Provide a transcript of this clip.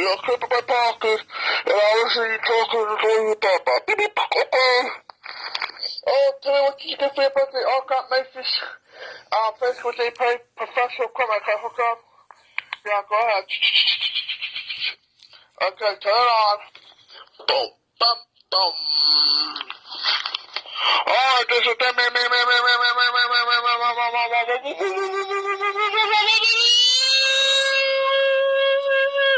I'll clip in my pocket, and I'll listen to you talking and tell you about that. Beep, beep, okay. Oh, tell me what you can for your birthday. Oh, got Macy's. Facebook, they pay professional equipment. Can I hook up? Yeah, go ahead. Okay, turn it on. Boom, bum, boom. Alright, this is me.